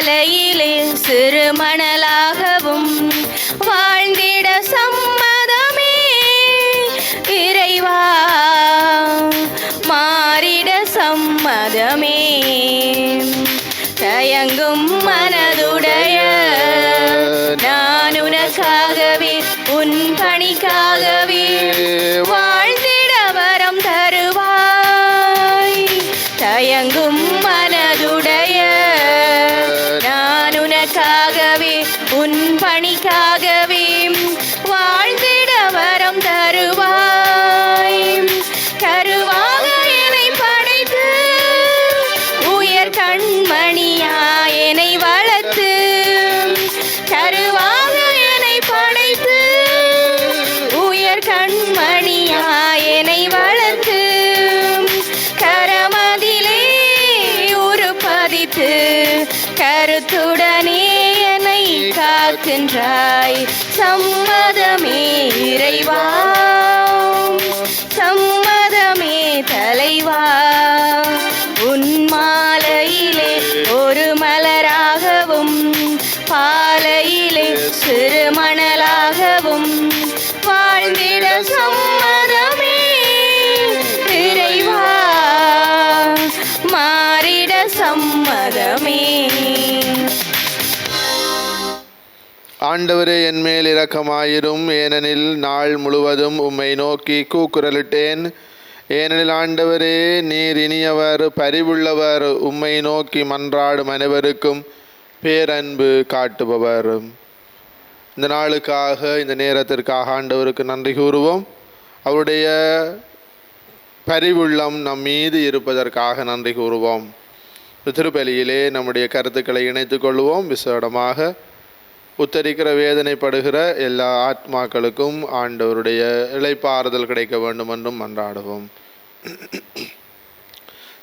மாலையிலே சிறு மணலாகவும் வாழ்ந்திட சம்மதமே இறைவா, மாறிட சம்மதமே. தயங்கும் மனதுடைய நான் உனக்காகவே உன் பணிக்காகவே வாழ்ந்திட வரம் தருவாய். தயங்கும் மனதுடைய நான் உனக்காகவே உன் பணிக்காகவே வாழ்ந்திட வரம் தருவாய். கருவாக என்னை படைத்து உயர் கண்மணியா என்னை வளர்த்து, கருவாக என்னை படைத்து உயர் கண்மணியா என்னை வளர்த்து, கரமதிலே உருப்பதித்து கருத்துடனே என்னை காக்கின்றாய். சம்மதமே இறைவா, சம்மதமே தலைவா. உன் மாலையிலே ஒரு மலராகவும் பாலையிலே சிறு மணலாகவும் வாழ்ந்திட சம்மதமே இறைவா, மாறிட சம்மதமே. ஆண்டவரே, என் மேல் இரக்கமாயிரும், ஏனெனில் நாள் முழுவதும் உம்மை நோக்கி கூக்குரலிட்டேன். ஏனெனில் ஆண்டவரே, நீர் இனியவர், பரிவுள்ளவர், உம்மை நோக்கி மன்றாடும் அனைவருக்கும் பேரன்பு காட்டுபவர். இந்த நாளுக்காக, இந்த நேரத்திற்காக ஆண்டவருக்கு நன்றி கூறுவோம். அவருடைய பரிவுள்ளம் நம் மீது இருப்பதற்காக நன்றி கூறுவோம். திருப்பலியிலே நம்முடைய கருத்துக்களை இணைத்து கொள்வோம். விசேடமாக உத்தரிக்கிற வேதனைப்படுகிற எல்லா ஆத்மாக்களுக்கும் ஆண்டவருடைய இளைப்பாறுதல் கிடைக்க வேண்டும் என்றும் மன்றாடுவோம்.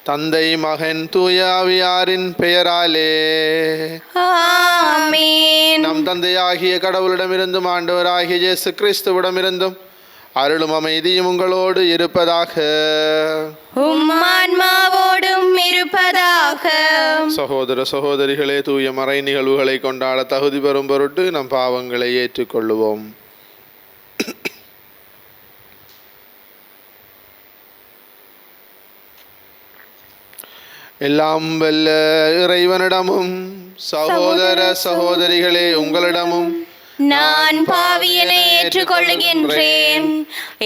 தந்தை, மகன், தூய ஆவியாரின் பெயராலே ஆமென். நம் தந்தையாகிய கடவுளிடமிருந்தும் ஆண்டவராகிய இயேசு கிறிஸ்துவிடமிருந்தும் அருளும் அமைதியும் உங்களோடு இருப்பதாக. உம் ஆன்மாவோடும் இருப்பதாக. சகோதர சகோதரிகளே, தூய மறை நிகழ்வுகளை கொண்டாட தகுதி பெறும் பொருட்டு நம் பாவங்களை ஏற்றுக்கொள்ளுவோம். எல்லாம் வல்ல இறைவனிடமும் சகோதர சகோதரிகளே உங்களிடமும் நான் பாவியனை ஏற்றுக்கொள்ளுகின்றேன்.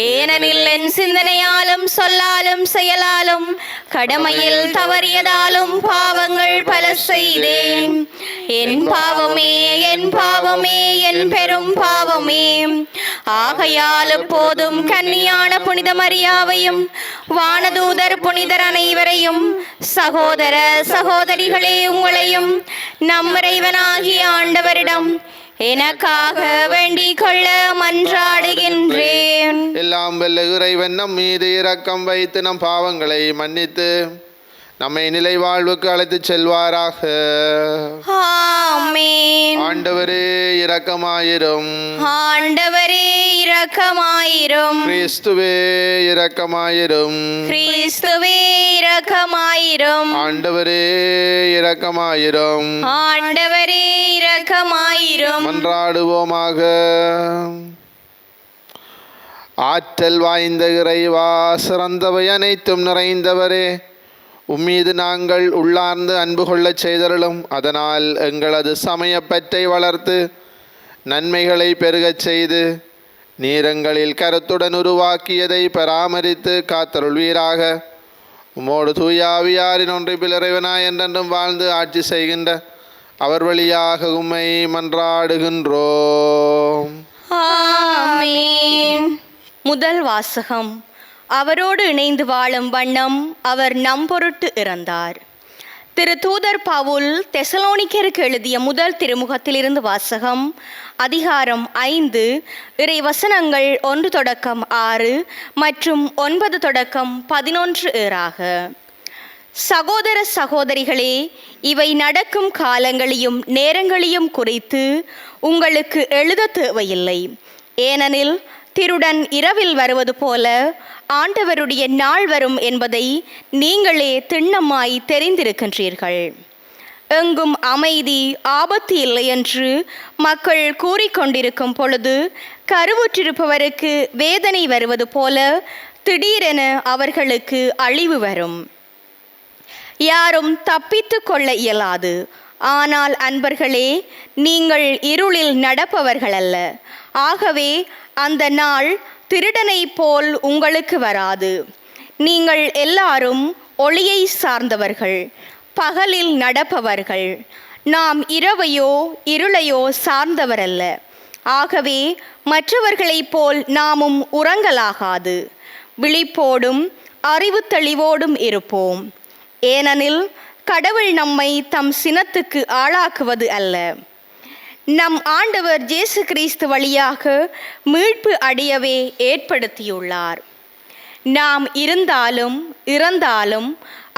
ஏனெனில் என் சிந்தனையாலும் சொல்லாலும் செயலாலும் கடமையில் தவறியதாலும் பாவங்கள் பல செய்தேன். என் பாவமே, என் பாவமே, என் பெரும் பாவமே. ஆகையால் எப்போதும் கன்னியான புனித மரியாவையும் வானதூதர் புனிதர் அனைவரையும் சகோதர சகோதரிகளே உங்களையும் நம் இறைவனாகிய ஆண்டவரிடம் எனக்காக வேண்டிக் கொள்ள மன்றாடுகின்றேன். எல்லாம் வல்ல இறைவன் நம் மீது இரக்கம் வைத்து நம் பாவங்களை மன்னித்து நம்மை நிலை வாழ்வுக்கு அழைத்து செல்வாராக. ஆமென். ஆண்டவரே இரக்கமாயிரும். ஆண்டவரே இரக்கமாயிரும். கிறிஸ்துவே இரக்கமாயிரும். கிறிஸ்துவே இரக்கமாயிரும். ஆண்டவரே இரக்கமாயிரும். ஆண்டவரே இரக்கமாயிரும். மன்றாடுவோமாக. ஆற்றல் வாய்ந்த இறைவா, சிறந்தவை அனைத்தும் நிறைந்தவரே, உம்மீது நாங்கள் உள்ளார்ந்து அன்பு கொள்ளச் செய்தருளும். அதனால் எங்களது சமயப்பற்றை வளர்த்து நன்மைகளை பெருகச் செய்து நீரங்களில் கருத்துடன் உருவாக்கியதை பராமரித்து காத்தருள்வீராக. உம்மோடு தூய ஆவியாரின் ஒன்றிப்பில் இறைவனாய் என்றென்றும் வாழ்ந்து ஆட்சி செய்கின்ற அவர் வழியாக உம்மை மன்றாடுகின்றோம். ஆமென். முதல் வாசகம். அவரோடு இணைந்து வாழும் வண்ணம் அவர் நம் பொருட்டு இறந்தார். திரு தூதர் பவுல் தெசலோனிக்கருக்கு எழுதிய முதல் திருமுகத்திலிருந்து வாசகம். அதிகாரம் 5, இறை வசனங்கள் 1 தொடக்கம் 6 மற்றும் 9 தொடக்கம் 11 ஏறாக. சகோதர சகோதரிகளே, இவை நடக்கும் காலங்களையும் நேரங்களையும் குறித்து உங்களுக்கு எழுத தேவையில்லை. ஏனெனில் திருடன் இரவில் வருவது போல ஆண்டவருடைய நாள் வரும் என்பதை நீங்களே திண்ணமாய் தெரிந்திருக்கின்றீர்கள். எங்கும் அமைதி, ஆபத்து இல்லை என்று மக்கள் கூறிக்கொண்டிருக்கும் பொழுது கருவுற்றிருப்பவருக்கு வேதனை வருவது போல திடீரென அவர்களுக்கு அழிவு வரும். யாரும் தப்பித்து கொள்ள இயலாது. ஆனால் அன்பர்களே, நீங்கள் இருளில் நடப்பவர்கள் அல்ல. ஆகவே அந்த நாள் திருடனைப் போல் உங்களுக்கு வராது. நீங்கள் எல்லாரும் ஒளியை சார்ந்தவர்கள், பகலில் நடப்பவர்கள். நாம் இரவையோ இருளையோ சார்ந்தவரல்ல. ஆகவே மற்றவர்களைப் போல் நாமும் உறங்கலாகாது. விழிப்போடும் அறிவு தெளிவோடும் இருப்போம். ஏனெனில் கடவுள் நம்மை தம் சினத்துக்கு ஆளாக்குவது அல்ல. நம் ஆண்டவர் இயேசு கிறிஸ்து வழியாக மீட்பு அடையவே ஏற்படுத்தியுள்ளார். நாம் இருந்தாலும் இறந்தாலும்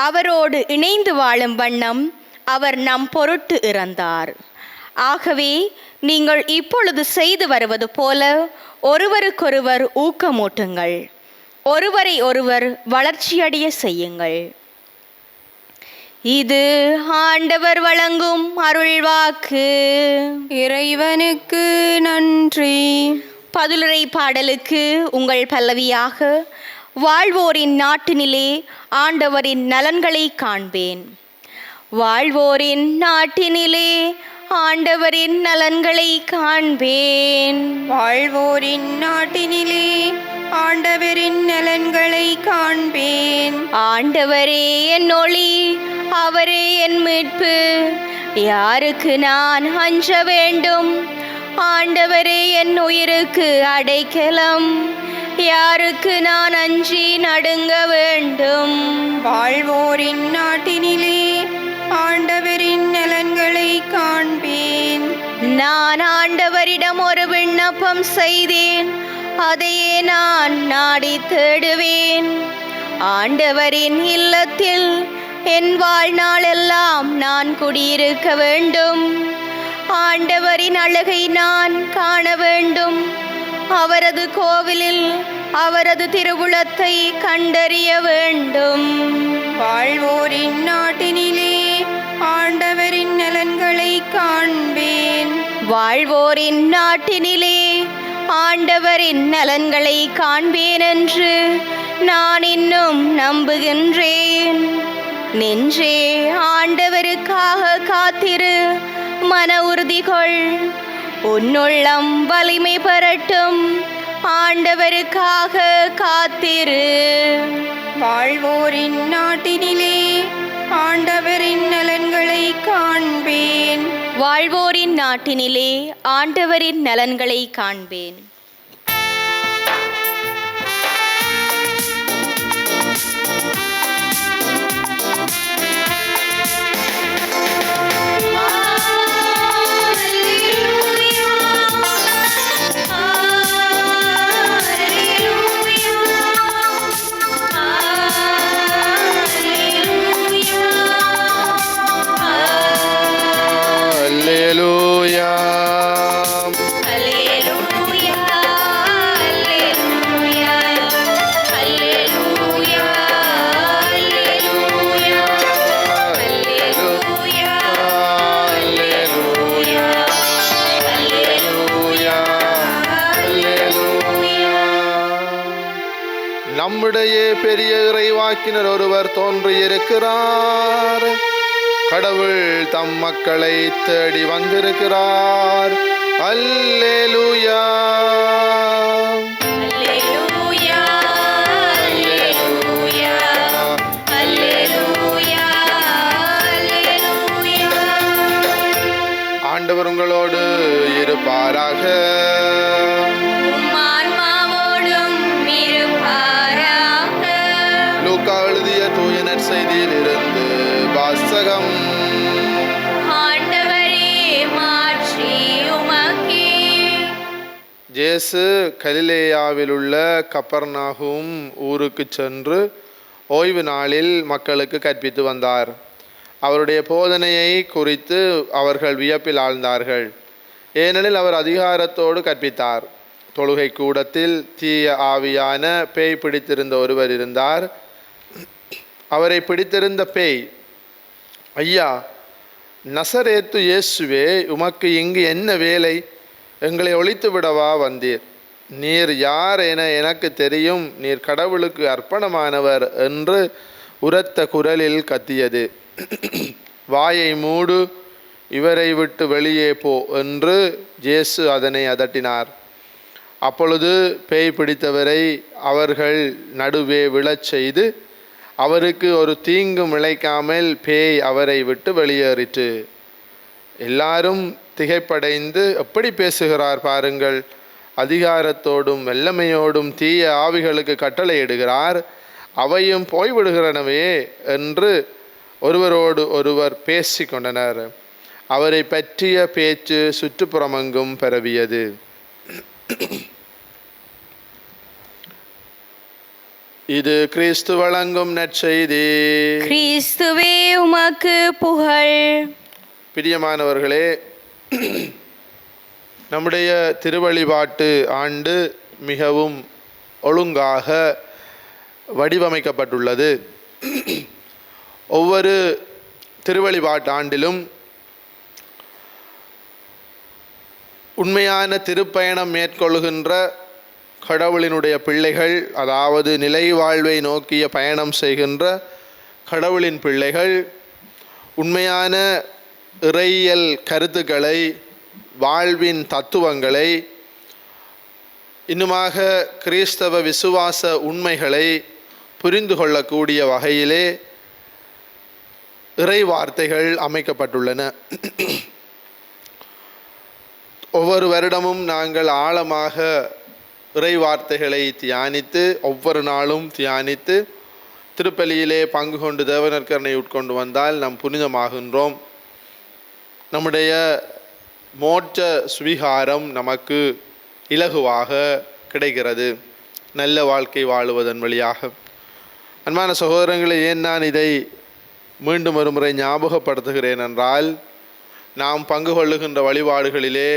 அவரோடு இணைந்து வாழும் வண்ணம் அவர் நம் பொருட்டு இறந்தார். ஆகவே நீங்கள் இப்பொழுது செய்து வருவது போல ஒருவருக்கொருவர் ஊக்கமூட்டுங்கள், ஒருவரை ஒருவர் வளர்ச்சியடைய செய்யுங்கள். இது ஆண்டவர் வழங்கும் அருள்வாக்கு. இறைவனுக்கு நன்றி. பதிலுரை பாடலுக்கு உங்கள் பல்லவியாக, வாழ்வோரின் நாட்டினிலே ஆண்டவரின் நலன்களை காண்பேன். வாழ்வோரின் நாட்டினிலே ஆண்டவரின் நலன்களை காண்பேன். வாழ்வோரின் நாட்டினிலே ஆண்டவரின் நலன்களை காண்பேன். ஆண்டவரே என் ஒளி, அவரே என் மீட்பு. யாருக்கு நான் அஞ்ச வேண்டும்? ஆண்டவரே என் உயிருக்கு அடைக்கலம். யாருக்கு நான் அஞ்சி நடுங்க வேண்டும்? வாழ்வோரின் நாட்டினிலே ஆண்டவரின் நலன்களை காண்பேன். நான் ஆண்டவரிடம் ஒரு விண்ணப்பம் செய்தேன், அதையே நான் நாடி தேடுவேன். ஆண்டவரின் இல்லத்தில் என் வாழ்நாளெல்லாம் நான் குடியிருக்க வேண்டும். ஆண்டவரின் அழகை நான் காண வேண்டும். அவரது கோவிலில் அவரது திருவுளத்தை கண்டறிய வேண்டும். வாழ்வோரின் நாட்டினிலே ஆண்டவரின் நலன்களை காண்பேன். வாழ்வோரின் நாட்டினிலே ஆண்டவரின் நலன்களை காண்பேன் என்று நான் இன்னும் நம்புகின்றேன். நெஞ்சே, ஆண்டவருக்காக காத்திரு, மன உறுதி கொள். உன்னுள்ளம் வலிமை பெறட்டும், ஆண்டவருக்காக காத்திரு. வாழ்வோரின் நாட்டினிலே ஆண்டவரின் நலன்களை காண்பேன். வாழ்வோரின் நாட்டினிலே ஆண்டவரின் நலன்களை காண்பேன். நம்முடைய பெரிய இறைவாக்கினர் ஒருவர் தோன்றியிருக்கிறார். கடவுள் தம் மக்களை தேடி வந்திருக்கிறார். அல்லேலூயா. ஆண்டவர் உங்களோடு இருப்பாராக. லூக்கா எழுதிய தூய நற்செய்தியில் இருந்து வாசகம். இயேசு கலிலேயாவில் உள்ள கப்பர்நாகும் ஊருக்கு சென்று ஓய்வு நாளில் மக்களுக்கு கற்பித்து வந்தார். அவருடைய போதனையை குறித்து அவர்கள் வியப்பில் ஆழ்ந்தார்கள். ஏனெனில் அவர் அதிகாரத்தோடு கற்பித்தார். தொழுகை கூடத்தில் தீய ஆவியான பேய் பிடித்திருந்த ஒருவர் இருந்தார். அவரை பிடித்திருந்த பேய், ஐயா, நசரேத்து இயேசுவே, உமக்கு இங்கு என்ன வேலை? எங்களை ஒழித்து விடவா வந்தீர்? நீர் யார் என எனக்கு தெரியும், நீர் கடவுளுக்கு அர்ப்பணமானவர் என்று உரத்த குரலில் கத்தியது. வாயை மூடு, இவரை விட்டு வெளியே போ என்று இயேசு அதனை அதட்டினார். அப்பொழுது பேய் பிடித்தவரை அவர்கள் நடுவே விழச் செய்து அவருக்கு ஒரு தீங்கும் இழைக்காமல் பேய் அவரை விட்டு வெளியேறிற்று. எல்லாரும் திகைப்படைந்து, எப்படி பேசுகிறார் பாருங்கள், அதிகாரத்தோடும் வல்லமையோடும் தீய ஆவிகளுக்கு கட்டளையிடுகிறார், அவையும் போய்விடுகிறனவே என்று ஒருவரோடு ஒருவர் பேசி கொண்டனர். அவரை பற்றிய பேச்சு சுற்றுப்புறமெங்கும் பரவியது. இது கிறிஸ்து வழங்கும் நற்செய்தி. கிறிஸ்துவே உமக்கு புகழ். பிரியமானவர்களே, நம்முடைய திருவழிபாட்டு ஆண்டு மிகவும் ஒழுங்காக வடிவமைக்கப்பட்டுள்ளது. ஒவ்வொரு திருவழிபாட்டு ஆண்டிலும் உண்மையான திருப்பயணம் மேற்கொள்கின்ற கடவுளினுடைய பிள்ளைகள், அதாவது நிலை வாழ்வை நோக்கிய பயணம் செய்கின்ற கடவுளின் பிள்ளைகள், உண்மையான இறையியல் கருத்துக்களை, வாழ்வின் தத்துவங்களை, இன்னுமாக கிறிஸ்தவ விசுவாச உண்மைகளை புரிந்து கொள்ளக்கூடிய வகையிலே இறை வார்த்தைகள் அமைக்கப்பட்டுள்ளன. ஒவ்வொரு வருடமும் நாங்கள் ஆழமாக இறை வார்த்தைகளை தியானித்து, ஒவ்வொரு நாளும் தியானித்து, திருப்பலியிலே பங்கு கொண்டு தேவநற்கருணை உட்கொண்டு வந்தால் நாம் புனிதமாகின்றோம். நம்முடைய மோட்ச சுவிகாரம் நமக்கு இலகுவாக கிடைக்கிறது, நல்ல வாழ்க்கை வாழுவதன் வழியாக. அன்பான சகோதரங்களை, ஏன் நான் இதை மீண்டும் ஒரு முறை ஞாபகப்படுத்துகிறேன் என்றால், நாம் பங்கு கொள்ளுகின்ற வழிபாடுகளிலே,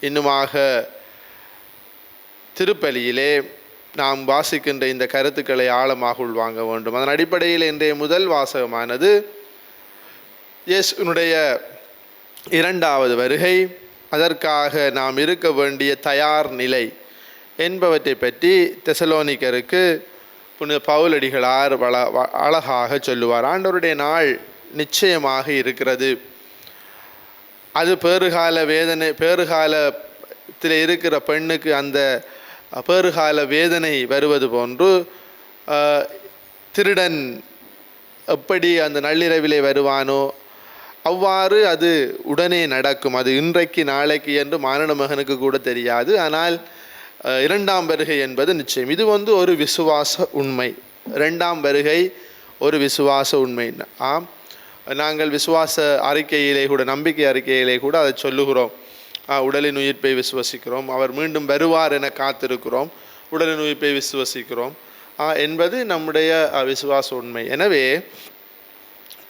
இன்னுமாக திருப்பலியிலே நாம் வாசிக்கின்ற இந்த கருத்துக்களை ஆழமாக உள்வாங்க வேண்டும். அதன் அடிப்படையில் இன்றைய முதல் வாசகமானது இயேசுவினுடைய இரண்டாவது வருகை, அதற்காக நாம் இருக்க வேண்டிய தயார் நிலை என்பவற்றை பற்றி தெசலோனிக்கருக்கு புனித பவுலடிகளார் அழகாக சொல்லுவார். ஆண்டவருடைய நாள் நிச்சயமாக இருக்கிறது. அது பேறுகாலத்தில் இருக்கிற பெண்ணுக்கு அந்த பேறுகால வேதனை வருவது போன்று, திருடன் எப்படி அந்த நள்ளிரவிலே வருவானோ அவ்வாறு அது உடனே நடக்கும். அது இன்றைக்கு நாளைக்கு என்று மானிட மகனுக்கு கூட தெரியாது. ஆனால் இரண்டாம் வருகை என்பது நிச்சயம். இது ஒரு விசுவாச உண்மை. இரண்டாம் வருகை ஒரு விசுவாச உண்மை. ஆம், நாங்கள் விசுவாச அறிக்கையிலே கூட, நம்பிக்கை அறிக்கையிலே கூட அதை சொல்லுகிறோம். உடலின் உயிர்ப்பை விசுவசிக்கிறோம், அவர் மீண்டும் வருவார் என காத்திருக்கிறோம், உடலின் உயிர்ப்பை விசுவசிக்கிறோம் என்பது நம்முடைய விசுவாச உண்மை. எனவே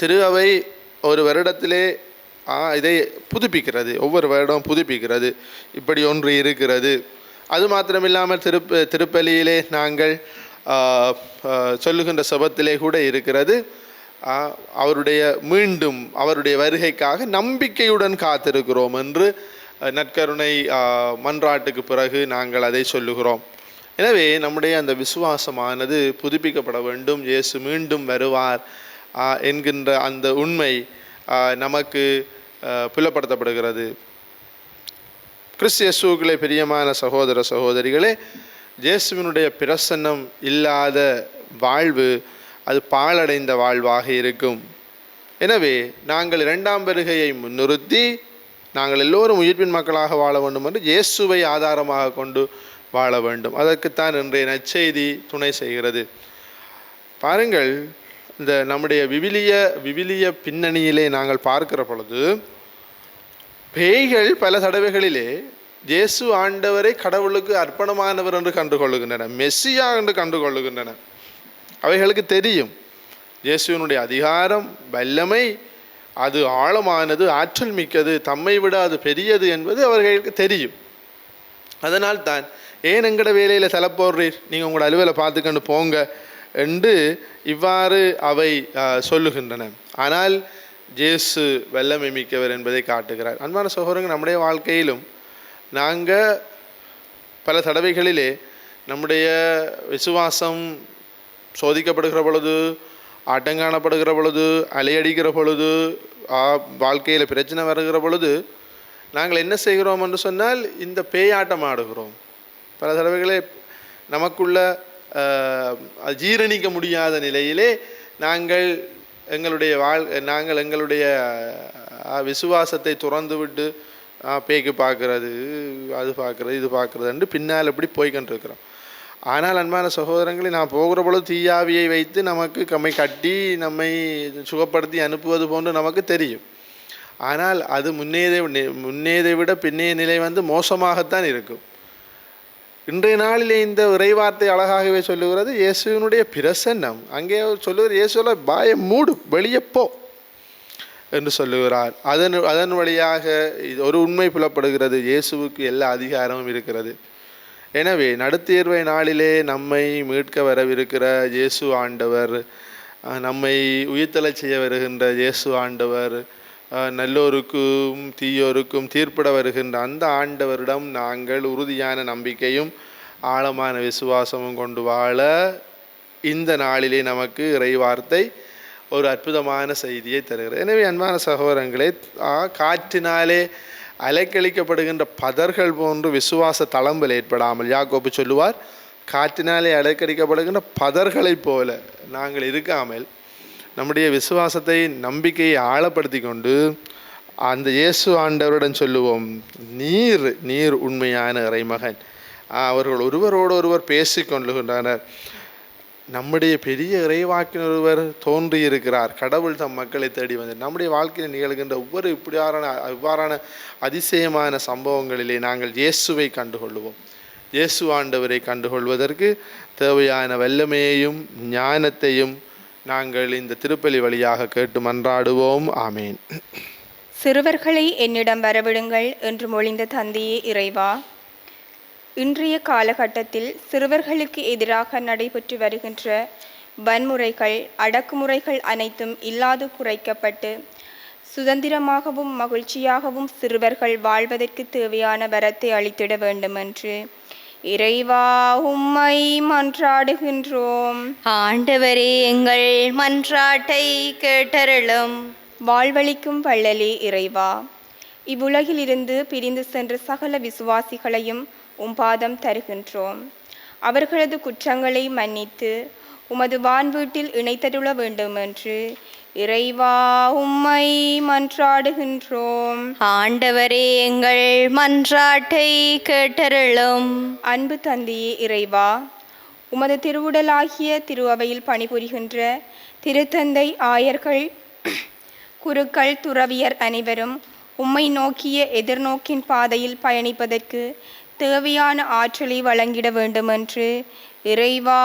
திரு அவை ஒரு வருடத்திலே இதை புதுப்பிக்கிறது, ஒவ்வொரு வருடம் புதுப்பிக்கிறது. இப்படி ஒன்று இருக்கிறது. அது மாத்திரமில்லாமல் திருப்பலியிலே நாங்கள் சொல்லுகின்ற சபத்திலே கூட இருக்கிறது, அவருடைய வருகைக்காக நம்பிக்கையுடன் காத்திருக்கிறோம் என்று நற்கருணை மன்றாட்டுக்கு பிறகு நாங்கள் அதை சொல்லுகிறோம். எனவே நம்முடைய அந்த விசுவாசமானது புதுப்பிக்கப்பட வேண்டும். இயேசு மீண்டும் வருவார் என்கின்ற அந்த உண்மை நமக்கு புலப்படுத்தப்படுகிறது. கிறிஸ்து இயேசுவுக்குள்ளே பிரியமான சகோதர சகோதரிகளே, இயேசுவினுடைய பிரசன்னம் இல்லாத வாழ்வு அது பாழடைந்த வாழ்வாக இருக்கும். எனவே நாங்கள் இரண்டாம் வருகையை முன்னிறுத்தி நாங்கள் எல்லோரும் உயிர்ப்பின் மக்களாக வாழ வேண்டும் என்று இயேசுவை ஆதாரமாக கொண்டு வாழ வேண்டும். அதற்குத்தான் இன்றைய நற்செய்தி துணை செய்கிறது. பாருங்கள், இந்த நம்முடைய விவிலிய பின்னணியிலே நாங்கள் பார்க்கிற பொழுது, பேய்கள் பல தடவைகளிலே இயேசு ஆண்டவரை கடவுளுக்கு அர்ப்பணமானவர் என்று கண்டுகொள்ளுகின்றன, மெஸ்ஸியா என்று கண்டுகொள்ளுகின்றன. அவைகளுக்கு தெரியும் இயேசுவினுடைய அதிகாரம், வல்லமை அது ஆழமானது, ஆற்றல் மிக்கது, தம்மை விட அது பெரியது என்பது அவர்களுக்கு தெரியும். அதனால் தான், ஏன் எங்கட வேலையில் தலைப்போடுறீர், நீங்கள் உங்களோட அலுவலை பார்த்துக்கொண்டு போங்க என்று இவ்வாறு அவை சொல்லுகின்றன. ஆனால் இயேசு வல்லமை மிக்கவர் என்பதை காட்டுகிறார். அன்பான சகோதரங்கள், நம்முடைய வாழ்க்கையிலும் நாங்கள் பல தடவைகளிலே நம்முடைய விசுவாசம் சோதிக்கப்படுகிற பொழுது, ஆட்டங்காணப்படுகிற பொழுது, அலையடிக்கிற பொழுது, வாழ்க்கையில் பிரச்சனை வருகிற பொழுது நாங்கள் என்ன செய்கிறோம் என்று சொன்னால் இந்த பேயாட்டம் ஆடுகிறோம். பல தடவைகளே நமக்குள்ள ஜீரணிக்க முடியாத நிலையிலே நாங்கள் எங்களுடைய விசுவாசத்தை துறந்து விட்டு பேய்க்கு பார்க்கறது, அது பார்க்குறது, இது பார்க்குறதுன்னு பின்னால் எப்படி போய்கொண்டிருக்கிறோம். ஆனால் அன்பான சகோதரங்களை, நான் போகிற பொழுது தீயாவியை வைத்து நமக்கு கட்டி நம்மை சுகப்படுத்தி அனுப்புவது போன்று நமக்கு தெரியும். ஆனால் அது முன்னேதை விட பின்னைய நிலை மோசமாகத்தான் இருக்கும். இன்றைய நாளிலே இந்த இறைவார்த்தை அழகாகவே சொல்லுகிறது. இயேசுவினுடைய பிரசன்னம் அங்கே சொல்லுகிற, இயேசுல பாய மூடு, வெளியே போ என்று சொல்லுகிறார். அதன் வழியாக ஒரு உண்மை புலப்படுகிறது, இயேசுவுக்கு எல்லா அதிகாரமும் இருக்கிறது. எனவே நடுத்தீர்வை நாளிலே நம்மை மீட்க வரவிருக்கிற இயேசு ஆண்டவர், நம்மை உயிர்த்தெழச் செய்ய வருகின்ற இயேசு ஆண்டவர், நல்லோருக்கும் தீயோருக்கும் தீர்ப்பிட வருகின்ற அந்த ஆண்டவரிடம் நாங்கள் உறுதியான நம்பிக்கையும் ஆழமான விசுவாசமும் கொண்டு வாழ இந்த நாளிலே நமக்கு இறைவார்த்தை ஒரு அற்புதமான செய்தியை தருகிறது. எனவே அன்பான சகோதரங்களே, காற்றினாலே அலைக்கழிக்கப்படுகின்ற பதர்கள் போன்று விசுவாச தளம்பல் ஏற்படாமல், யாக்கோபு சொல்லுவார், காற்றினாலே அலைக்கழிக்கப்படுகின்ற பதர்களைப் போல நாங்கள் இருக்காமல் நம்முடைய விசுவாசத்தை, நம்பிக்கையை ஆழப்படுத்தி கொண்டு அந்த இயேசு ஆண்டவருடன் சொல்லுவோம், நீர் உண்மையான இறைமகன். அவர்கள் ஒருவரோடு ஒருவர் பேசி கொள்ளுகின்றனர். நம்முடைய பெரிய இறைவாக்கினர் ஒருவர் தோன்றியிருக்கிறார். கடவுள் தம் மக்களை தேடி வந்தார். நம்முடைய வாழ்க்கையில் நிகழ்கின்ற ஒவ்வொரு இவ்வாறான அதிசயமான சம்பவங்களிலே நாங்கள் இயேசுவை கண்டுகொள்வோம். இயேசு ஆண்டவரை கண்டுகொள்வதற்கு தேவையான வல்லமையையும் ஞானத்தையும் நாங்கள் இந்த திருப்பலி வழியாக கேட்டு மன்றாடுவோம். ஆமேன். சிறுவர்களை என்னிடம் வரவிடுங்கள் என்று மொழிந்த தந்தையே இறைவா, இன்றைய காலகட்டத்தில் சிறுவர்களுக்கு எதிராக நடைபெற்று வருகின்ற வன்முறைகள், அடக்குமுறைகள் அனைத்தும் இல்லாது குறைக்கப்பட்டு சுதந்திரமாகவும் மகிழ்ச்சியாகவும் சிறுவர்கள் வாழ்வதற்கு தேவையான வரத்தை அளித்திட வேண்டும் என்று இறைவா உம்மை மன்றாடுகின்றோம். ஆண்டவரே, எங்கள் மன்றாட்டை கேட்டருளும். வாழ்வளிக்கும் வள்ளலே இறைவா, இவ்வுலகிலிருந்து பிரிந்து சென்ற சகல விசுவாசிகளையும் பாதம் தருகின்றோம். அவர்களது குற்றங்களை மன்னித்து உமது வான்வீட்டில் இணைத்தருள வேண்டும் என்று இறைவா உம்மை மன்றாடுகின்றோம். ஆண்டவரே, எங்கள் மன்றாட்டை கேட்டருளும். அன்பு தந்தையே இறைவா, உமது திருவுடலாகிய திருஅவையில் பணிபுரிகின்ற திருத்தந்தை, ஆயர்கள், குருக்கள், துறவியர் அனைவரும் உம்மை நோக்கிய எதிர்நோக்கின் பாதையில் பயணிப்பதற்கு தேவையான ஆற்றலை வழங்கிட வேண்டும் என்று இறைவா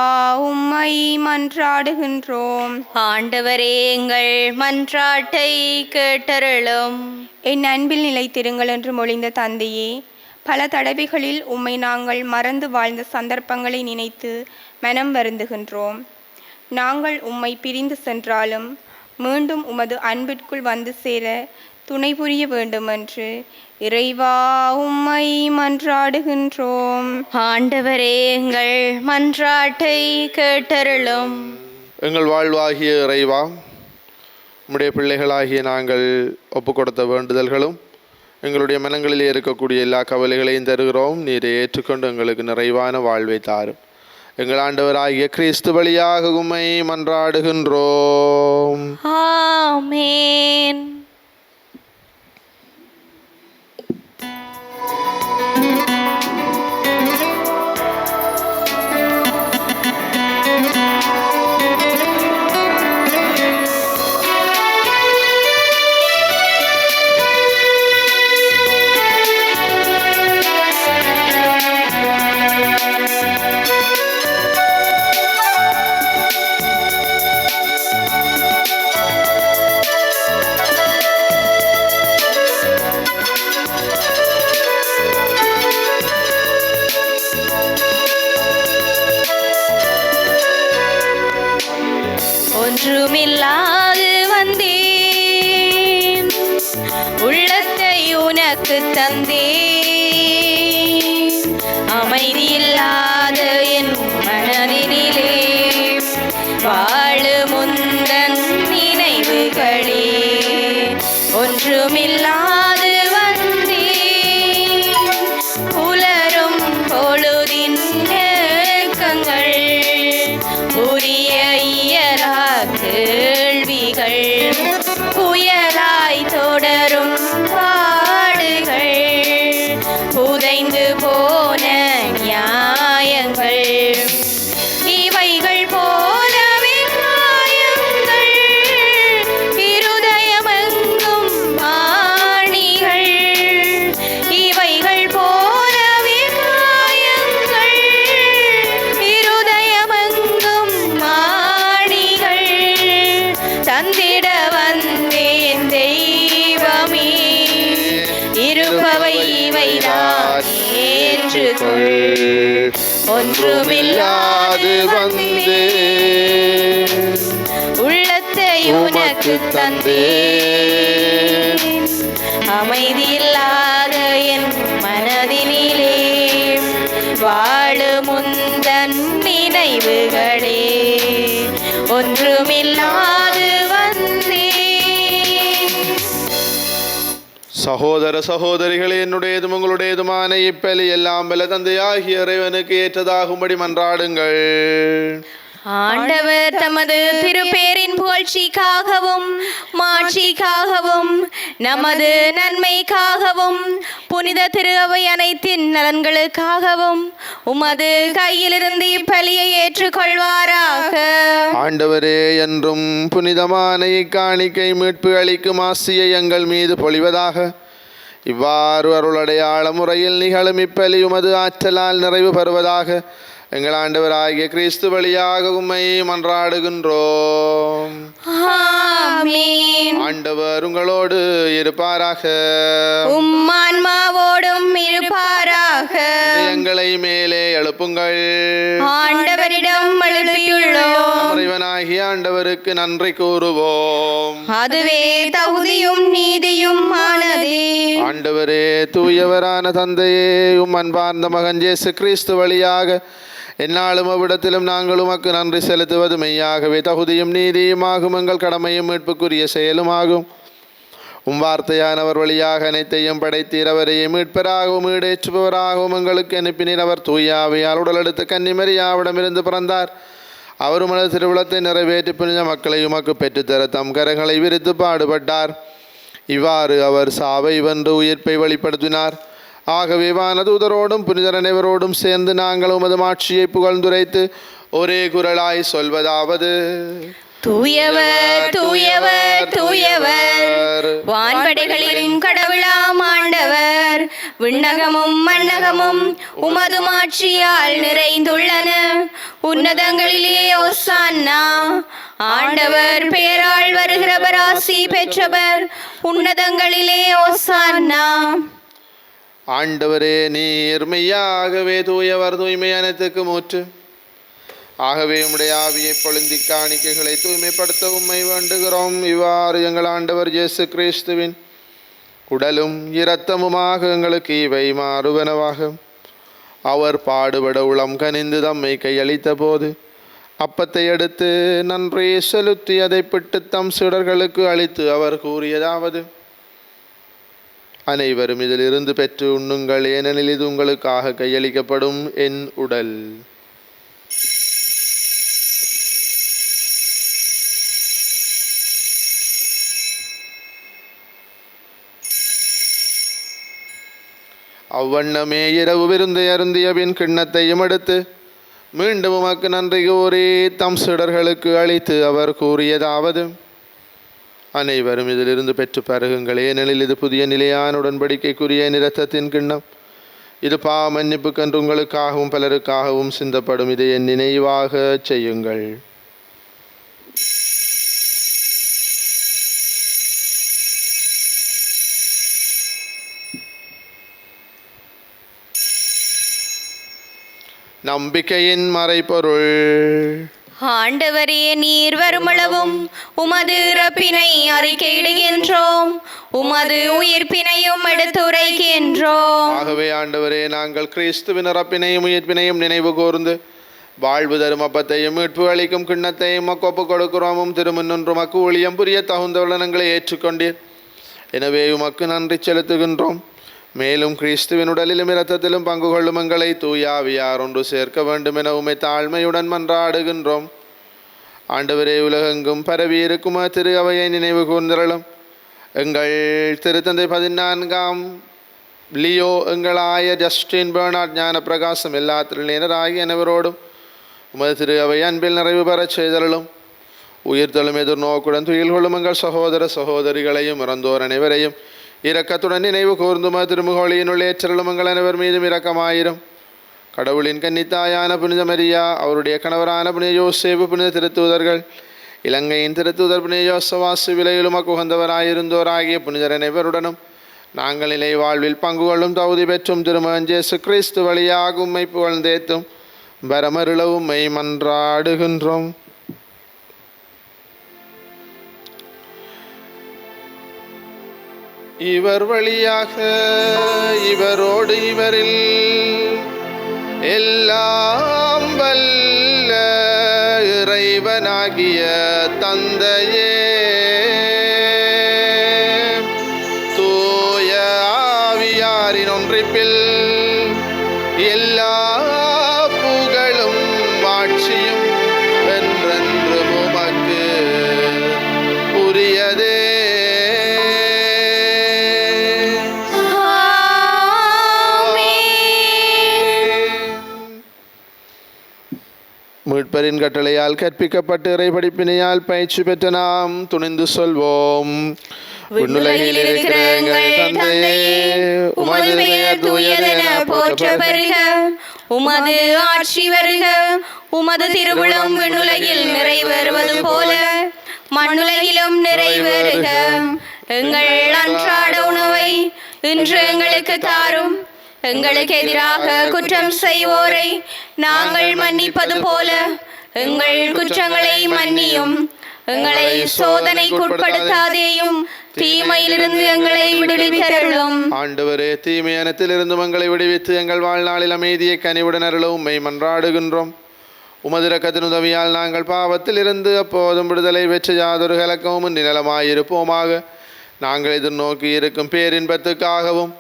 உம்மை மன்றாடுகின்றோம். ஆண்டவரே, எங்கள் மன்றாட்டை கேட்டருளும். என் அன்பில் நிலைத்திருங்கள் என்று மொழிந்த தந்தையே, பல தடவைகளில் உம்மை நாங்கள் மறந்து வாழ்ந்த சந்தர்ப்பங்களை நினைத்து மனம் வருந்துகின்றோம். நாங்கள் உம்மை பிரிந்து சென்றாலும் மீண்டும் உமது அன்பிற்குள் வந்து சேர துணை புரிய வேண்டும் என்று இறைவா உம்மை மன்றாடுகின்றோம். ஆண்டவரே, எங்கள் மன்றாட்டை கேட்டருளும். எங்கள் வாழ்வாகிய இறைவா, உம்முடைய பிள்ளைகளாகிய நாங்கள் ஒப்பு கொடுத்த வேண்டுதல்களும் எங்களுடைய மனங்களிலே இருக்கக்கூடிய எல்லா கவலைகளையும் தருகிறோம். நீரை ஏற்றுக்கொண்டு எங்களுக்கு நிறைவான வாழ்வை தாரும். எங்கள் ஆண்டவராகிய கிறிஸ்து வழியாக உம்மை மன்றாடுகின்றோம். ஆமென். உனக்கு தந்தே அமைதியில்லாத என் மனதினிலே வாழும் உந்தன் நினைவுகளே ஒன்றுமில்லாது வந்தே புலரும் பொழுதின் ஏக்கங்கள் உரிய இயலா கேள்விகள் புயலாய் தொடரும் பாடுகள் புதைந்து போன நியாயங்கள் இவைகள் போலவே காயங்கள் இருதயமெங்கும் ஆணிகள் இவைகள் போலவே காயங்கள் இருதயமெங்கும் ஆணிகள் தந்திட வந்தேன் தெய்வமே இருப்பவை இவைதான் ஏற்றுக்கொள் ஒன்றுமில்லாது வந்தே உள்ளத்தை உனக்கு தந்தே அமைதியில்லாத என் மனதினிலே வாழும் உந்தன் நினைவுகளே ஒன்றுமில்லாது வந்தே. சகோதர சகோதரிகளே, என்னுடையதும் உங்களுடையதுமான இப்பலி எல்லாம் பல தந்தையாகிய இறைவனுக்கு ஏற்றதாகும்படி மன்றாடுங்கள். ஆண்டவர் தமது திருப்பேரின் புகழ்ச்சிக்காகவும் மாட்சிக்காகவும் நமது நன்மைக்காகவும் புனித திரு அவை அனைத்தின் நலன்களுக்காகவும் உமது கையிலிருந்து இப்பலியை ஏற்றுக்கொள்வாராக. ஆண்டவரே, என்றும் புனிதமான இக்காணிக்கை மீட்பு அளிக்கும் ஆசியை எங்கள் மீது பொழிவதாக. இவ்வாறு அருளடையாள முறையில் நிகழும் இப்பலி உமது ஆற்றலால் நிறைவு பெறுவதாக. எங்கள் ஆண்டவராகிய கிறிஸ்து வழியாக உம்மை மன்றாடுகின்றோம். ஆமென். ஆண்டவர் உங்களோடு இருப்பாராக. உம்மான்மாவோடும் இருப்பாராக. எங்களை மேலே எழுப்புங்கள். ஆண்டவரிடம் எழுப்பியுள்ளோம். இறைவனாகிய ஆண்டவருக்கு நன்றி கூறுவோம். அதுவே தகுதியும் நீதியும் ஆனதே. ஆண்டவரே, தூயவரான தந்தையே, உம் அன்பார்ந்த மகன் இயேசு கிறிஸ்து வழியாக எந்நாளும் அவ்விடத்திலும் நாங்கள் உமக்கு நன்றி செலுத்துவது மெய்யாகவே தகுதியும் நீதியுமாகும், எங்கள் கடமையும் மீட்புக்குரிய செயலுமாகும். வார்த்தையானவர் வழியாக அனைத்தையும் படைத்தீர். அவரையே மீட்பராகவும் ஈடேற்றுபவராகவும் எங்களுக்கு அனுப்பினீர். அவர் தூயாவையால் உடல் எடுத்த கன்னிமரியாவிடமிருந்து பிறந்தார். அவர் உமது திருவுளத்தை நிறைவேற்றி புனித மக்களை உமக்கு பெற்றுத்தர தம் கரங்களை விரித்து பாடுபட்டார். இவ்வாறு அவர் சாவை வென்று உயிர்ப்பை வெளிப்படுத்தினார். ஆகவே வானதூதரோடும் புனிதர் அனைவரோடும் சேர்ந்து நாங்கள் உமது மாட்சியை புகழ்ந்துரைத்து ஒரே குரலாய் சொல்வதாவது: தூயவர் தூயவர் தூயவர், வான்படைகளின் கடவுளாம் ஆண்டவர். விண்ணகமும் மண்ணகமும் உமது மாட்சியால் நிறைந்துள்ளன. உன்னதங்களிலே ஓசான்னா. ஆண்டவர் பெயரால் வருகிறவர் ஆசி பெற்றவர். உன்னதங்களிலே ஓசான்னா. ஆண்டவரே, நீர் மெய்யாகவே தூயவர், தூய்மை அனைத்துக்கு மூற்று. ஆகவே உம்முடைய ஆவியை பொழுந்தி காணிக்கைகளை தூய்மைப்படுத்த உம்மை வேண்டுகிறோம். இவ்வாறு எங்கள் ஆண்டவர் இயேசு கிறிஸ்துவின் உடலும் இரத்தமுமாக எங்களுக்கு இவை மாறுவனவாக. அவர் பாடுபட உளம் கனிந்து தம்மை கையளித்த போது அப்பத்தை எடுத்து நன்றி செலுத்தி அதை பிட்டு தம் சீடர்களுக்கு அளித்து அவர் கூறியதாவது: அனைவரும் இதிலிருந்து பெற்று உண்ணுங்கள், ஏனெனில் இது உங்களுக்காக கையளிக்கப்படும் என் உடல். அவ்வண்ணமே இரவு விருந்தை அருந்திய பின் கிண்ணத்தையும் எடுத்து மீண்டும் உமக்கு நன்றி கூறி தம் சீடர்களுக்கு அளித்து அவர் கூறியதாவது: அனைவரும் இதிலிருந்து பெற்று பருகுங்கள், ஏனெனில் இது புதிய நிலையான உடன்படிக்கைக்குரிய இரத்தத்தின் கிண்ணம். இது பாவ மன்னிப்புக்கென்று உங்களுக்காகவும் பலருக்காகவும் சிந்தப்படும். இதை என் நினைவாக செய்யுங்கள். நம்பிக்கையின் மறைபொருள். ஆண்டவரே, நீர் வருமளவும் உமது இறப்பினை அறிக்கையிடுகின்றோம். உமது உயிர்ப்பினையும் எடுத்துரைக்கின்றோம். ஆகவே ஆண்டவரே, நாங்கள் கிறிஸ்துவின் இறப்பினையும் உயிர்ப்பினையும் நினைவு கூர்ந்து வாழ்வு தரும் அப்பத்தையும் மீட்பு அளிக்கும் கிண்ணத்தையும் ஒப்பு கொடுக்கிறோமும் திருமுன்னும் மக்கு ஊழியம் புரிய தகுந்த வளனங்களை ஏற்றுக்கொண்டீர். எனவே உமக்கு நன்றி செலுத்துகின்றோம். மேலும் கிறிஸ்துவின் உடலிலும் இரத்தத்திலும் பங்கு கொள்ளும் எங்களை தூயாவியார் ஒன்று சேர்க்க வேண்டும் என உம்மை தாழ்மையுடன் மன்றாடுகின்றோம். ஆண்டவரே, உலகெங்கும் பரவி இருக்கும் திரு அவையை நினைவு கூர்ந்தருளும். எங்கள் திருத்தந்தை 14ஆம் லியோ, எங்கள் ஆயர் ஜஸ்டின் பெர்னார்ட், ஞான பிரகாசம், எல்லா திருநீராகிய அனைவரோடும் உமது திரு அவை அன்பில் நிறைவு பெறச் செய்தருளும். உயிர்த்தலும் எதிர்நோக்குடன் துயில் கொள்ளும் எங்கள் சகோதர சகோதரிகளையும் இறந்தோர் அனைவரையும் இரக்கத்துடன் நினைவு கூர்ந்தும திருமுகொழியினுள் ஏற்றலும் எங்கள் அனைவர் மீதும் இரக்கமாயிரும். கடவுளின் கன்னித்தாயான புனித மரியா, அவருடைய கணவரான புனித யோசேப்பு, புனித திருத்தூதர்கள், இலங்கையின் திருத்தூதர் புனித யோசவாசு, விலையிலும் அக்குகந்தவராயிருந்தோராகிய புனிதர் அனைவருடனும் நாங்கள் நிலை வாழ்வில் பங்கு கொள்ளும் தகுதி பெற்றும் திருமகன் இயேசு கிறிஸ்து வழியாக உம்மை புகழ்ந்தேத்தும் வரமருளவும் உம்மை மன்றாடுகின்றோம். இவர் வழியாக, இவரோடு, இவரில் எல்லாம் வல்ல இறைவனாகிய தந்தையே, தூய ஆவியாரின் ஒன்றிப்பில் எல்லா புகழும் ஆட்சியும் என்றென்றும் உமக்கு உரியதே. மீட்பரின் கட்டளையால் கற்பிக்கப்பட்டு இறைபடிப்பினையால் பயிற்சி பெற்ற நாம் துணிந்து சொல்வோம். விண்ணுலகில் இருக்கிற எங்கள் தந்தையே, உமது பெயர் தூயதென போற்ற பெறுக. உமது ஆட்சி வருக. உமது திருவுளம் விண்ணுலகில் நிறைவேறுவது போல மண்ணுலகிலும் நிறைவேறுக. எங்கள் அன்றாட உணவை இன்று எங்களுக்கு தாரும். எங்களுக்கு எதிராக குற்றம் செய்வோரை நாங்கள் மன்னிப்பது போல எங்கள் குற்றங்களை மன்னியும். எங்களை சோதனைக்குட்படுத்தாதேயும், தீமையிலிருந்து எங்களை விடுவித்தருளும். ஆண்டவரே, தீமையானத்திலிருந்து எங்களை விடுவித்து எங்கள் வாழ்நாளில் அமைதியை கனிவுடன் அருளும் உம்மை மன்றாடுகின்றோம். உமது இரக்கத்தின் உதவியால் நாங்கள் பாவத்தில் இருந்து அப்போதும் விடுதலை பெற்று யாதொரு கலக்கமும் நிழலமாயிருப்போமாக. நாங்கள் எதிர்நோக்கி இருக்கும் பேரின்பத்துக்காகவும்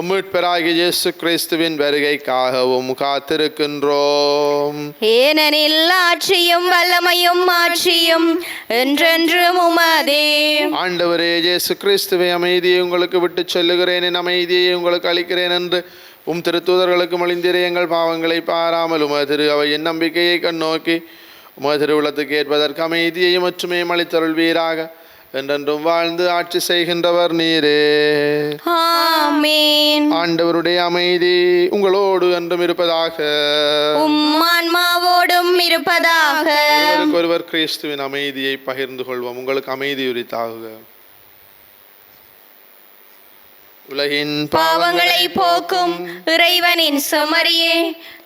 மீட்பராகிய இயேசு கிறிஸ்துவின் வருகைக்காகவும் காத்திருக்கின்றோம். ஏனெனில் ஆட்சியும் வல்லமையும் மாட்சியும் என்றென்றும் உமதே. ஆண்டவரே இயேசு கிறிஸ்துவை, அமைதியை உங்களுக்கு விட்டு சொல்லுகிறேன், என் அமைதியை உங்களுக்கு அளிக்கிறேன் என்று உம் திருத்தூதர்களுக்கு மொழிந்தீரே. எங்கள் பாவங்களை பாராமல் உமது திரு அவையின் நம்பிக்கையை கண்ணோக்கி உமது திருவுளத்துக்கு ஏற்பதற்கு அமைதியையும் ஒற்றுமையும் அளித்தருள்வீராக. என்றென்றும் வாழ்ந்து ஆட்சி செய்கின்றவர் நீரே. ஆமென். ஆண்டவருடைய அமைதி உங்களோடு என்றும் இருப்பதாக. உம் ஆன்மாவோடும் இருப்பதாக. ஒருவர் கிறிஸ்துவின் அமைதியை பகிர்ந்து கொள்வோம். உங்களுக்கு அமைதி உரித்தாகுக. உலகின் பாவங்களை போக்கும் இறைவனின் செம்மறியே,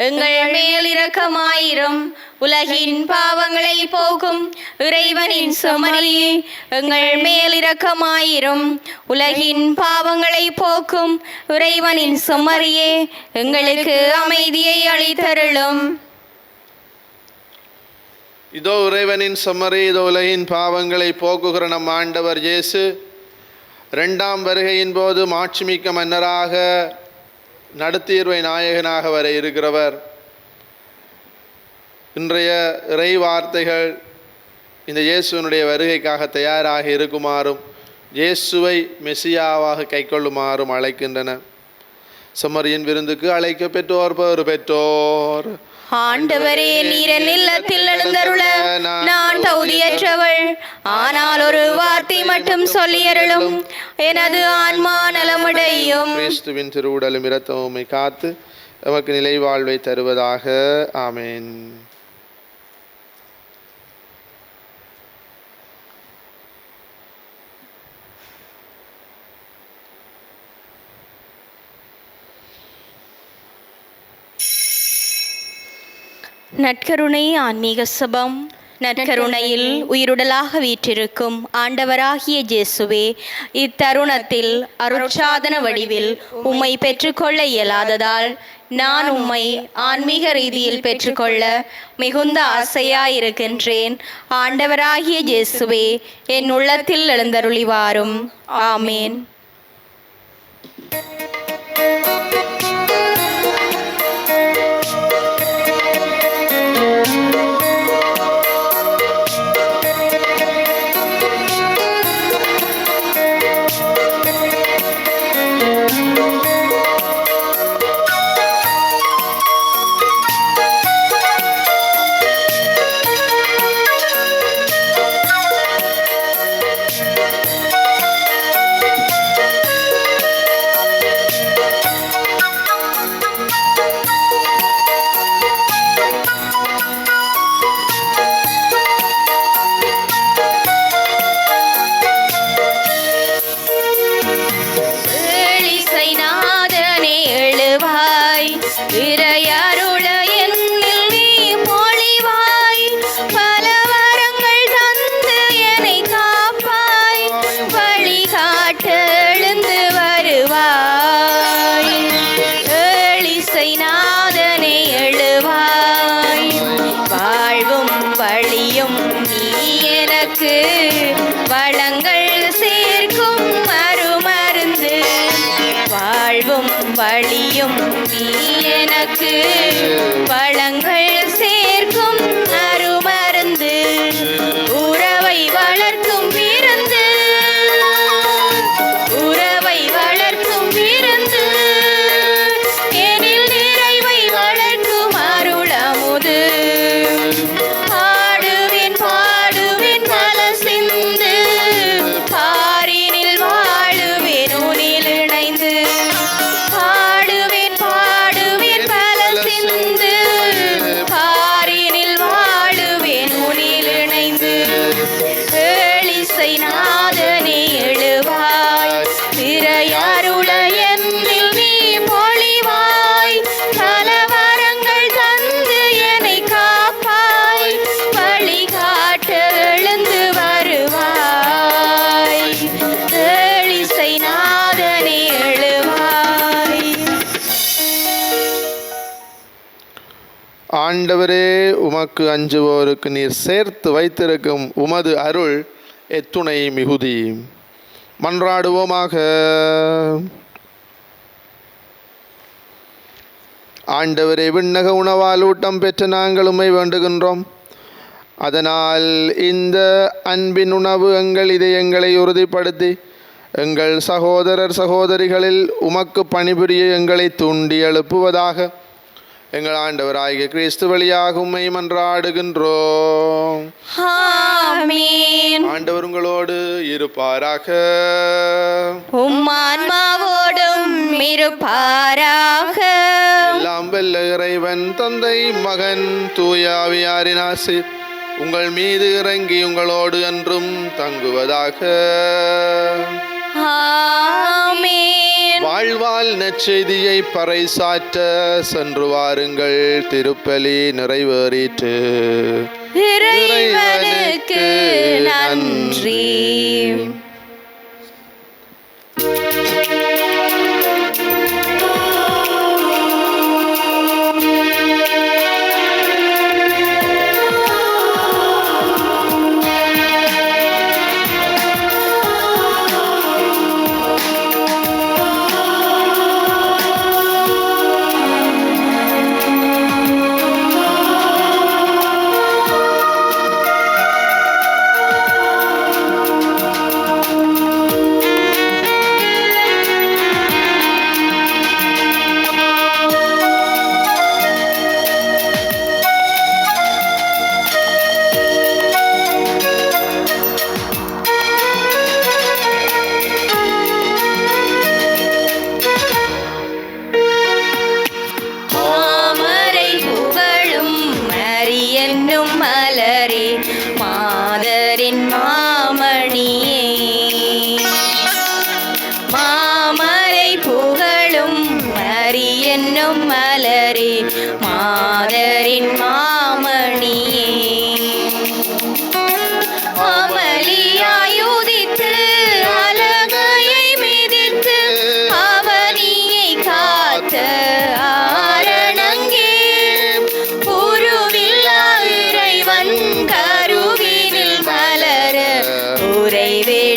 எங்கள் மேல் இரக்கமாயிரும். உலகின் பாவங்களை போக்கும் இறைவனின் செம்மறியே, எங்கள் மேல் இரக்கமாயிரும். உலகின் பாவங்களை போக்கும் இறைவனின் செம்மறியே, எங்களுக்கு அமைதியை அளித்தருளும். இதோ இறைவனின் செம்மறி, இதோ உலகின் பாவங்களை போக்குகிற நம் ஆண்டவர் இயேசு இரண்டாம் வருகையின் போது மாட்சிமிக்க மன்னராக நடுத்தீர்வை நாயகனாக வர இருக்கிறவர். இன்றைய இறை வார்த்தைகள் இந்த இயேசுவினுடைய வருகைக்காக தயாராக இருக்குமாறும் இயேசுவை மெசியாவாக கைக்கொள்ளுமாறும் அழைக்கின்றன. செம்மறியின் விருந்துக்கு அழைக்க பெற்றோர் பேறு பெற்றோர். ஆண்டவரே, நீர் என் இல்லத்தில் எழுந்தருள நான் தகுதியற்றவள். ஆனால் ஒரு வார்த்தை மட்டும் சொல்லியருளும், எனது ஆன்மா நலமடையும். கிறிஸ்துவின் திருவுடலும் இரத்தமும் காத்து நமக்கு நிலை வாழ்வை தருவதாக. ஆமென். நற்கருணை ஆன்மீக சபம் நற்கருணையில் உயிருடலாக வீற்றிருக்கும் ஆண்டவராகிய இயேசுவே, இத்தருணத்தில் அருட்சாதன வடிவில் உம்மை பெற்றுக்கொள்ள இயலாததால் நான் உம்மை ஆன்மீக ரீதியில் பெற்றுக்கொள்ள மிகுந்த ஆசையாயிருக்கின்றேன். ஆண்டவராகிய இயேசுவே, என் உள்ளத்தில் எழுந்தருளி வாரும். ஆமேன். வழியும் நீ எனக்கு, வளங்கள் சேர்க்கும் அருமருந்து, உறவை வளர்க்கும் விருந்து, உறவை வளர்க்கும் விருந்து, எனில் நிறைவை வளர்க்கும் அருளமுது. பாடுவேன் பாடுவேன் பல சிந்து, பாரினில் வாழுவேன் உனில் இணைந்து. ஆண்டவரே, உமக்கு அஞ்சுவோருக்கு நீர் சேர்த்து வைத்திருக்கும் உமது அருள் எத்துணை மிகுதி. மன்றாடுவோமாக. ஆண்டவரே, விண்ணக உணவால் ஊட்டம் பெற்ற நாங்கள் உம்மை வேண்டுகின்றோம். அதனால் இந்த அன்பின் உணவு எங்கள் இதயங்களை உறுதிப்படுத்தி எங்கள் சகோதரர் சகோதரிகளில் உமக்கு பணிபுரிய எங்களை தூண்டி எழுப்புவதாக. எங்கள் ஆண்டவராகிய கிறிஸ்து வழியாக உம்மை மன்றாடுகின்றோம். ஆமென். ஆண்டவர் உங்களோடு இருப்பாராக. உம் ஆன்மாவோடும் இருப்பாராக. எல்லாம் வல்ல இறைவன் தந்தை, மகன், தூய ஆவியாரின் ஆசி உங்கள் மீது இறங்கி உங்களோடு என்றும் தங்குவதாக. ஆமென். வாழ்வால் நற்செய்தியை பறைசாற்ற சென்று வாருங்கள். திருப்பலி நிறைவேறிற்று. இறைவனுக்கு நன்றி.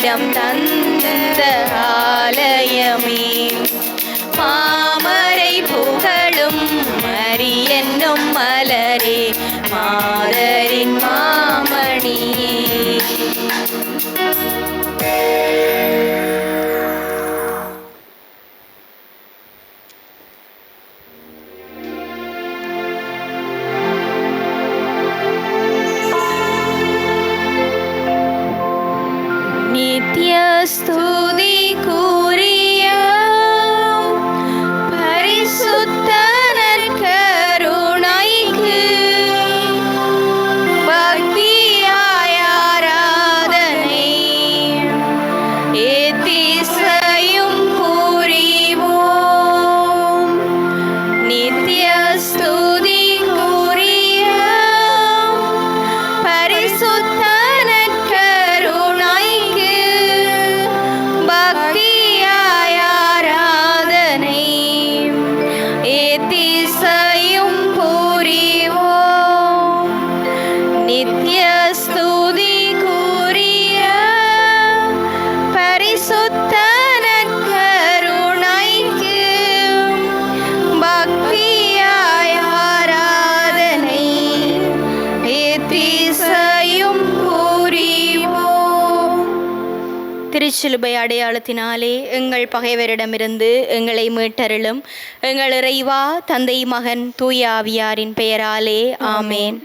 இடம் தந்த ஆலயமே மாமரை புகழும் மரி என்னும் மலரே மாதரின் மாமணியே நித்ய ஸ்துதி கூறிய பரிசுத்த நற்கருணைக்கு பக்தியாய் ஆராதனை எத்திசையும் புரிவோம். நித்ய ஸ்துதி கூறிய பரிசுத்த நற்கருணைக்கு பக்தியாய் ஆராதனை எத்திசையும் புரிவோம். நித்ய ஸ்துதி கூறிய பரிசுத்த நற்கருணைக்கு பக்தியாய் ஆராதனை எத்திசையும் புரிவோம். திருச்சிலுபை அடையாளத்தினாலே எங்கள் பகைவரிடமிருந்து எங்களை மீட்டருளும். எங்கள் இறைவா, தந்தை, மகன், தூய ஆவியாரின் பெயராலே ஆமேன்.